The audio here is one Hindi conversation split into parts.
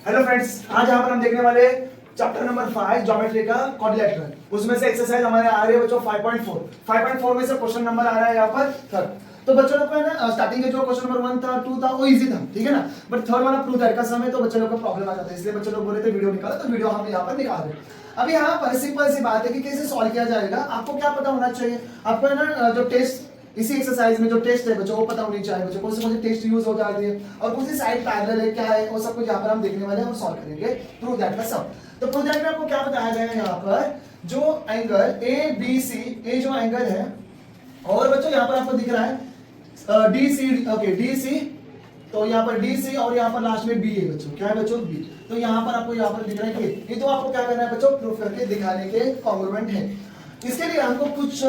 हेलो फ्रेंड्स, आज यहाँ पर हम देखने वाले चैप्टर नंबर 5 ज्योमेट्री का क्वाड्रिलेटरल। उसमें से एक्सरसाइज हमारे आ रही है बच्चों 5.4। 5.4 में से क्वेश्चन नंबर आ रहा है यहाँ पर थर्ड। तो बच्चों लोग को है ना, स्टार्टिंग के जो क्वेश्चन नंबर 1 था 2 था वो इजी था, ठीक है ना। बट थर्ड वाला प्रूव का समय तो बच्चों लोग को प्रॉब्लम आ जाता है, इसलिए बच्चों लोग बोले थे वीडियो निकालो, तो वीडियो हम यहाँ पर निकाल रहे हैं। अब यहाँ पर सिंपल सी बात है कि कैसे सॉल्व किया जाएगा। आपको क्या पता होना चाहिए, आपको है ना जो टेस्ट इसी एक्सरसाइज में जो टेस्ट है बच्चों वो पता होनी चाहिए बच्चों, कौन से टेस्ट यूज हो जाती है और कौन सी साइड पैरेलल है, क्या है, वो सब कुछ यहाँ पर हम देखने वाले हैं और सॉल्व करेंगे प्रूव दैट का सब। तो प्रूव दैट में आपको क्या बताया गया है यहाँ पर, जो एंगल ए बी सी, ए जो एंगल है और बच्चों यहाँ पर आपको दिख रहा है D C, okay D C, तो यहाँ पर डी सी और यहाँ पर लास्ट में बी है बच्चों, क्या है बच्चों बी। तो यहाँ पर आपको यहाँ पर दिख रहा है कि ये तो आपको क्या करना है बच्चों, प्रूफ करके दिखाने के कॉन्ग्रुएंट है। इसके लिए हमको कुछ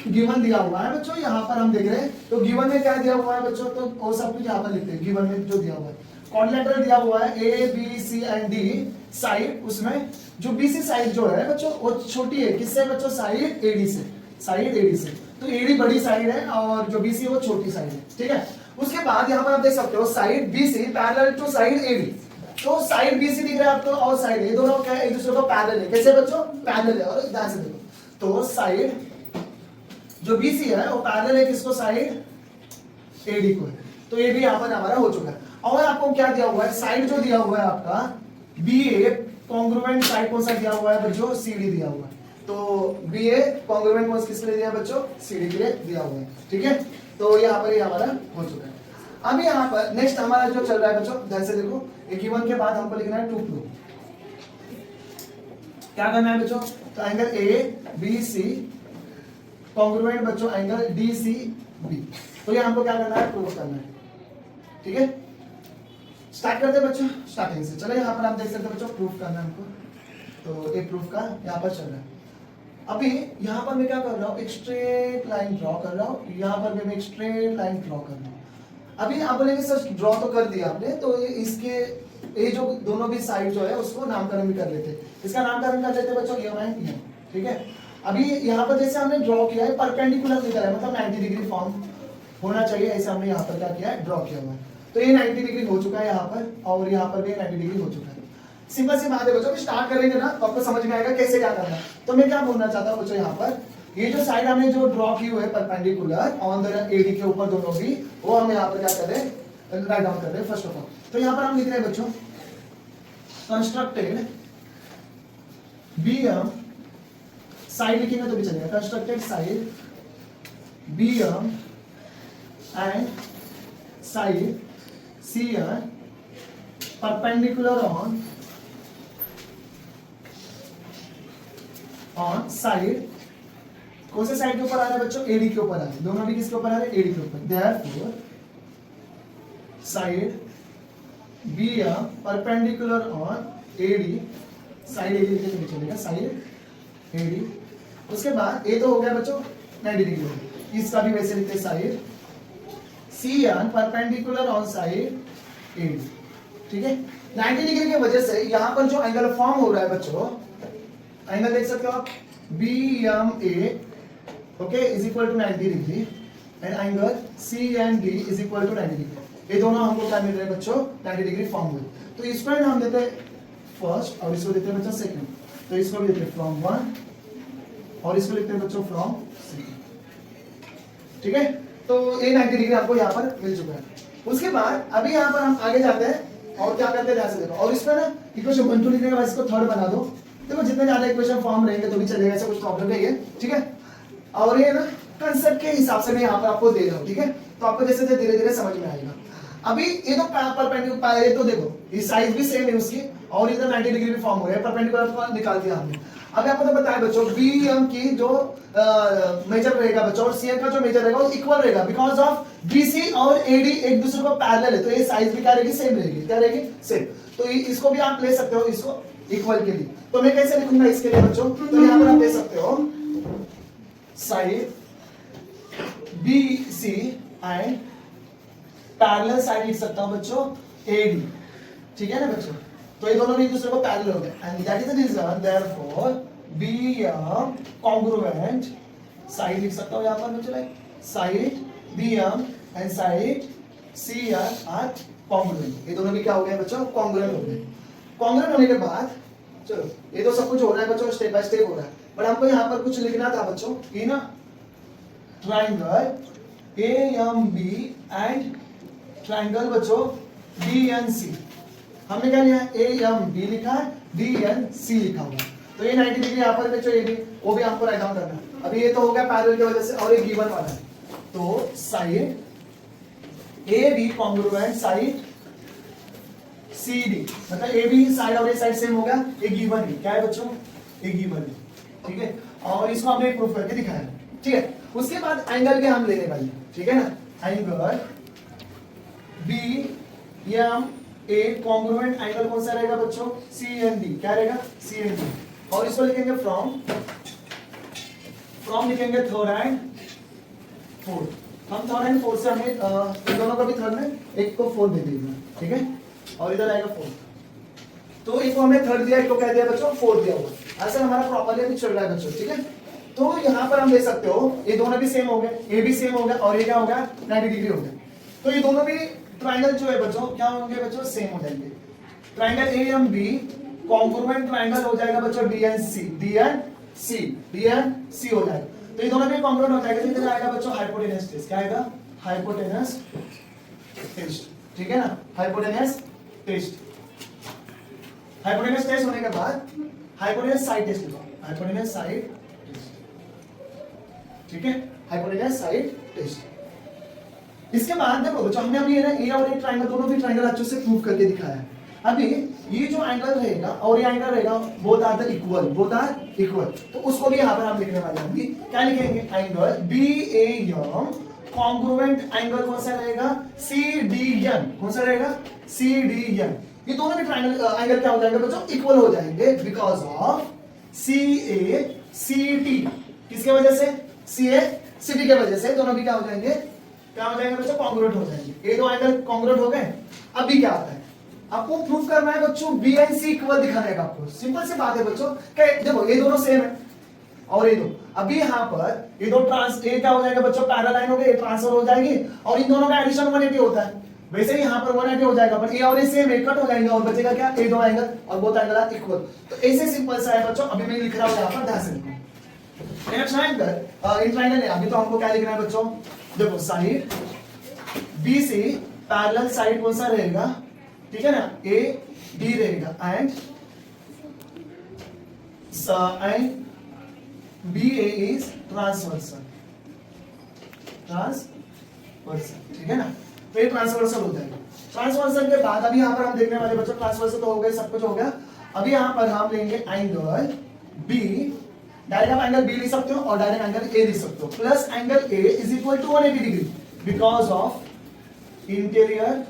गिवन दिया हुआ है बच्चों, यहाँ पर हम देख रहे हैं। तो गिवन में क्या दिया हुआ है बच्चों, तो वो सब कुछ यहाँ पर लिखते हैं। गिवन में जो दिया हुआ है क्वाड्रिलेटरल दिया हुआ है A B C and D side, उसमें जो बी सी साइड जो है बच्चों वो छोटी है, किससे बच्चों, साइड एडी से, साइड एडी से। तो एडी बड़ी साइड है और जो बीसी है वो छोटी साइड है, ठीक है। उसके बाद यहाँ पर आप देख सकते हो side BC parallel to side AD. तो साइड बीसी दिख रहा है आपको और साइड ए, दोनों क्या है, एक दूसरे को पैरेलल है। कैसे बच्चों, पैरेलल है। और ध्यान से देखो, तो साइड जो बीसी है वो पैरेलल है किसको, साइड एडी को है। तो ये भी यहाँ पर हमारा हो चुका है। और आपको क्या दिया हुआ है, साइड जो दिया हुआ है आपका बी ए कॉन्ग्रुएंट साइड कौन सा दिया हुआ है बच्चों, सीडी दिया हुआ है। तो बी ए कॉन्ग्रुएंट कौन किसके लिए दिया है बच्चों, सीडी के लिए दिया हुआ है, ठीक है। तो यहाँ पर ये हमारा हो चुका है। अब यहाँ पर नेक्स्ट हमारा जो चल रहा है बच्चों, ध्यान से देखो, एक गिवन के बाद हमको लिखना है टू प्रूव। क्या करना है बच्चों, तो angle A B C congruent बच्चों एंगल डी सी बी। तो ये हमको क्या करना है, प्रूव करना है, ठीक है। स्टार्ट करते हैं बच्चों स्टार्टिंग से। चलो यहाँ पर आप देख सकते हैं बच्चों, प्रूफ करना है हमको। तो एक प्रूफ का यहाँ पर चल रहा है। अभी यहाँ पर मैं क्या कर रहा हूँ, एक स्ट्रेट लाइन ड्रॉ कर रहा हूँ। यहाँ पर भी मैं एक स्ट्रेट लाइन ड्रॉ कर रहा हूँ। अभी आप बोलेंगे सर ड्रॉ तो कर दिया आपने, तो इसके ये जो दोनों भी साइड जो है उसको नामकरण भी कर लेते। इसका नामकरण कर लेते बच्चों एम एंड एम, ठीक है। अभी यहाँ पर जैसे हमने ड्रॉ किया है परपेंडिकुलर निकला है, मतलब 90 डिग्री फॉर्म होना चाहिए, ऐसे हमने यहाँ पर क्या किया है, ड्रॉ किया हुआ है। तो ये 90 डिग्री हो चुका है यहाँ पर, और यहाँ पर भी 90 डिग्री हो चुका है। सिंपल सी बात है बच्चों, स्टार्ट करेंगे ना तो आपको समझ में आएगा कैसे क्या करना है। तो मैं क्या बोलना चाहता हूँ बच्चों, यहाँ पर ये जो साइड हमने जो ड्रॉ की हुई है परपेंडिकुलर ऑन द एडी के ऊपर दोनों भी, वो हम यहाँ पर क्या कर रहे हैं, राइट डाउन कर रहे हैं फर्स्ट ऑफ ऑल। तो यहाँ पर हम लिख रहे हैं बच्चों, कंस्ट्रक्टेड बी एम, साइड लिखेंगे तो भी चलेगा, constructed side B M and side C M perpendicular on side, कौन से साइड के ऊपर आ रहा है बच्चों, एडी के ऊपर आ रहा है। दोनों भी किसके ऊपर आ रहे हैं, एडी के ऊपर। Therefore side B M perpendicular on AD, side AD लिखे तो चलेगा, साइड एडी। उसके बाद ए तो हो गया बच्चों 90 डिग्री, इसका भी वैसे लिखते हैं side C N perpendicular on side AD, ठीक है। 90 डिग्री की वजह से यहाँ पर जो एंगल फॉर्म हो रहा है बच्चों, एंगल देख सकते हो आप, B M A okay is equal to 90 degree and angle C and D is equal to 90 degree. ये दोनों हमको क्या मिल रहे हैं बच्चों, 90 डिग्री फॉर्म हुए। तो इसको हम देते हैं फर्स्ट और इसको देते हैं बच्चों सेकंड। तो इसको भी देते हैं फ्रॉम 1 और इसको लिखते हैं बच्चों फ्रॉम सेकंड, ठीक है। तो ये 90 डिग्री आपको यहाँ पर मिल चुका है। उसके बाद अभी यहाँ पर हम आगे जाते हैं और क्या करते हैं, ध्यान से देखो। और इसमें ना इक्वेशन 1 2 लिखने के बाद इसको थर्ड बना दो। देखो जितने ज्यादा इक्वेशन फॉर्म रहेंगे तो भी चलेगा, ऐसा कुछ प्रॉब्लम नहीं है, ठीक है। और ये ना कंसेप्ट के हिसाब से मैं यहाँ पर आपको दे रहा हूँ, ठीक है। तो आपको जैसे धीरे धीरे समझ में आएगा। अभी ये तो परपेंडिकुलर, ये तो देखो ये साइज भी सेम है उसकी, और इधर 90 डिग्री भी फॉर्म हो रहा है, परपेंडिकुलर को निकाल दिया हमने। अभी आपको तो बताया बच्चों, बी एम की जो मेजर रहेगा बच्चों और सी एम का जो मेजर रहेगा वो इक्वल रहेगा, बिकॉज ऑफ बीसी और एडी एक दूसरे को पैरेलल है। तो ये साइज भी क्या रहेगी, सेम रहेगी, क्या रहेगी, सेम। तो इसको भी आप ले सकते हो, इसको इक्वल के लिए। तो मैं कैसे लिखूंगा इसके लिए बच्चों, तो यहाँ पर आप दे सकते हो side B C and parallel side लिख सकता हूं बच्चों एडी, ठीक है ना बच्चों। तो ये दोनों भी एक दूसरे को पैरेलल हो गए and that is the reason therefore B M congruent side लिख सकता हूं यहाँ पर बच्चों, like side B M and side C M are congruent. ये दोनों भी क्या हो गए बच्चों, कॉन्ग्रुएंट हो गए। कॉन्ग्रुएंट होने के बाद चलो ये तो सब कुछ हो रहा है बच्चों, स्टेप बाय स्टेप हो रहा है, बट हमको यहाँ पर कुछ लिखना था बच्चों कि ना ट्राइंगल AMB एंड ट्राइंगल बच्चों DNC। हमने क्या लिया है AMB लिखा है, DNC लिखा हुआ है, तो ये 90 डिग्री यहाँ पर बच्चों, ये भी वो भी हमको राइट डाउन करना है। अभी ये तो हो गया पैरेलल की वजह से, और ये गिवन वाला है, तो side AB congruent side CD, मतलब AB साइड और ये साइड सेम हो गया, ये गिवन है, क्या है बच्चों ये गिवन है, ठीक है, और इसको हमने प्रूफ करके दिखाया, ठीक है। उसके बाद एंगल के हम लेने वाले हैं, ठीक है ना, एंगल BMA कॉन्ग्रुएंट एंगल कौन सा रहेगा बच्चों CND, क्या रहेगा CND, और इसको लिखेंगे फ्रॉम लिखेंगे थर्ड एंड फोर्थ, हम थर्ड एंड फोर्थ से हमें इन दोनों का भी थर्ड में एक को फोर्थ दे देंगे, ठीक है, और इधर आएगा फोर्थ, तो एक को हमने थर्ड दिया, एक को कह दिया बच्चों फोर्थ दिया हुआ, ऐसा हमारा प्रॉपर्ली अभी चल रहा है बच्चों, ठीक है। तो यहाँ पर हम देख सकते हो ये दोनों भी सेम हो गए, ये भी सेम हो गया और ये क्या हो गया 90 डिग्री हो गया, तो ये दोनों भी ट्राइंगल जो है बच्चों क्या होंगे बच्चों सेम हो जाएंगे। ट्राइंगल AMB कॉन्ग्रुएंट ट्राइंगल हो जाएगा बच्चों DNC हो जाएगा, तो ये दोनों भी कॉन्ग्रुएंट हो जाएगा, तो इधर आएगा बच्चों हाइपोटेनस टेस्ट, क्या आएगा हाइपोटेनस टेस्ट, ठीक है ना, हाइपोटेनस टेस्ट होने के बाद हाइपोटेनस साइड टेस्ट लिखो, हाइपोटेनस साइड टेस्ट, ठीक है, हाइपोटेनस साइड टेस्ट। इसके बाद देखो बच्चों हमने अभी ए और ए ट्रायंगल दोनों भी ट्रायंगल अच्छे से प्रूव करके दिखाया है। अभी ये जो एंगल रहेगा और ये एंगल रहेगा बोथ आर इक्वल, तो उसको भी यहाँ पर हम लिखने वाले हैं, क्या लिखेंगे एंगल BAM कॉन्ग्रुएंट एंगल कौन सा रहेगा CDN, कौन सा रहेगा CDN, ये दोनों भी ट्रायंगल एंगल क्या हो जाएंगे बच्चों इक्वल हो जाएंगे बिकॉज ऑफ CACT, किसके वजह से CACT के वजह से दोनों भी क्या हो जाएंगे बच्चों कॉन्ग्रुएंट हो जाएंगे, ये दो एंगल कॉन्ग्रुएंट हो गए। अभी क्या आता है आपको प्रूफ करना है बच्चों B and C इक्वल दिखाने का, आपको सिंपल सी बात है बच्चों कि देखो ये दोनों सेम है और ये दो, अभी यहाँ पर ये दो ये क्या हो जाएगा बच्चों पैरेलल लाइन हो गई, ये ट्रांसफर हो जाएगी और इन दोनों का एडिशन 180 होता है, वैसे ही यहाँ पर 180 हो जाएगा, पर ये और ये सेम कट हो जाएंगे और बचेगा क्या ये दो एंगल और बोथ एंगल आर इक्वल। तो ऐसे सिंपल सा है बच्चों, अभी मैं लिख रहा हूँ यहाँ पर ध्यान से लिखो नेक्स्ट ट्रायंगल इन ट्रायंगल है, अभी तो हमको क्या लिखना है बच्चों देखो साइड BC पैरेलल साइड कौन सा रहेगा, ठीक है ना AD रहेगा एंड BA इज ट्रांसवर्सल, ठीक है ना, तो ये ट्रांसवर्सल हो जाएगा। ट्रांसवर्सल के बाद अभी यहाँ पर हम देखने वाले बच्चों ट्रांसवर्सल तो हो गए, सब कुछ हो गया, अभी यहाँ पर हम लेंगे एंगल B, डायरेक्ट आप एंगल B लिख सकते हो और डायरेक्ट एंगल A लिख सकते हो, plus angle A is equal to 180 degree because of interior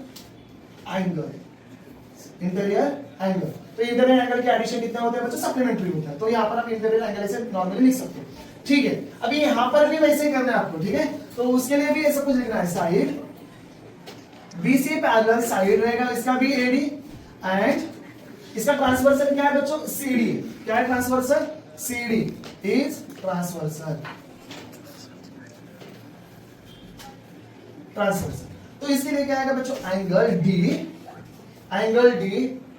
angle, तो इंटीरियर एंगल के एडिशन कितने होते हैं बच्चों सप्लीमेंट्री होता है, तो यहाँ पर आप इंटीरियर एंगल से नॉर्मली लिख सकते हो, ठीक है। अभी यहाँ पर भी वैसे ही करना है आपको, ठीक है, तो उसके लिए भी ऐसा कुछ लिखना है साइड BC पैरेलल साइड रहेगा इसका भी AD एंड इसका ट्रांसवर्सल क्या है बच्चों CD, क्या है ट्रांसवर्सल CD इज ट्रांसवर्सल, तो इसके लिए क्या आएगा बच्चों angle D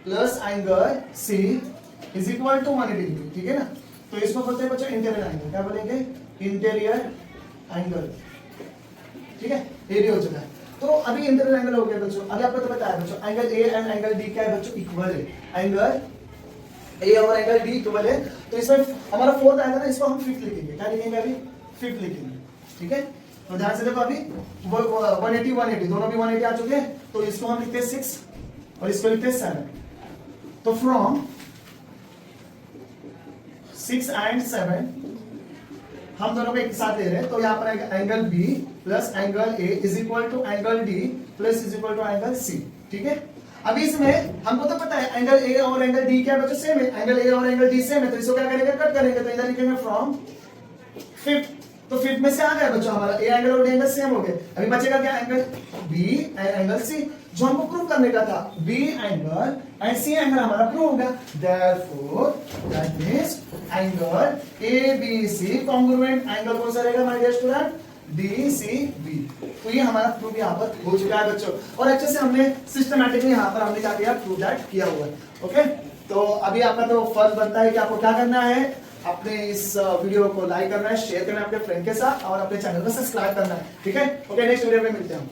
plus angle C is equal to 180 degree, ठीक है ना, तो इसको बोलते हैं बच्चों इंटीरियर एंगल, क्या बोलेंगे इंटीरियर एंगल, ठीक है, ये भी हो चुका है। तो अभी इंटीरियर एंगल हो गया बच्चों, अभी आपको तो बताया बच्चों angle A and angle D क्या है बच्चों इक्वल है, एंगल A और एंगल D इक्वल है, तो इसमें हमारा फोर्थ आएगा ना, इसको हम फिफ्थ लिखेंगे, क्या लिखेंगे अभी फिफ्थ लिखेंगे, ठीक है, तो ध्यान से देखो अभी 180 दोनों भी 180 आ चुके हैं, तो इसको हम लिखते हैं 6 और इसको लिखते हैं 7, तो फ्रॉम 6 एंड 7 हम दोनों को एक साथ ले रहे हैं, तो यहाँ पर angle B plus angle A is equal to angle D plus is equal to angle C, ठीक है। अभी इसमें हमको तो पता है एंगल A और एंगल D क्या है बच्चों सेम है, एंगल A और एंगल D सेम है, तो इसको क्या करेंगे कट करेंगे, तो इधर लिखेंगे फ्रॉम फिफ्थ, तो फिफ्थ में से आ गया बच्चों हमारा A एंगल और D एंगल सेम हो गए, अभी बचेगा क्या angle B and angle C, जो हमको प्रूव करने का था B angle and C angle हमारा प्रूव हो गया, therefore that means angle ABC congruent angle कौन सा रहेगा my dear student D C B. तो ये हमारा प्रूफ यहाँ पर हो चुका है बच्चों, और अच्छे से हमने सिस्टमैटिकली यहाँ पर हमने क्या किया, प्रूव दैट किया हुआ है। ओके, तो अभी आपका तो फर्ज बनता है कि आपको क्या करना है, अपने इस वीडियो को लाइक करना है, शेयर करना है अपने फ्रेंड के साथ, और अपने चैनल को सब्सक्राइब करना है। ठीक है, ओके, नेक्स्ट वीडियो में मिलते हैं।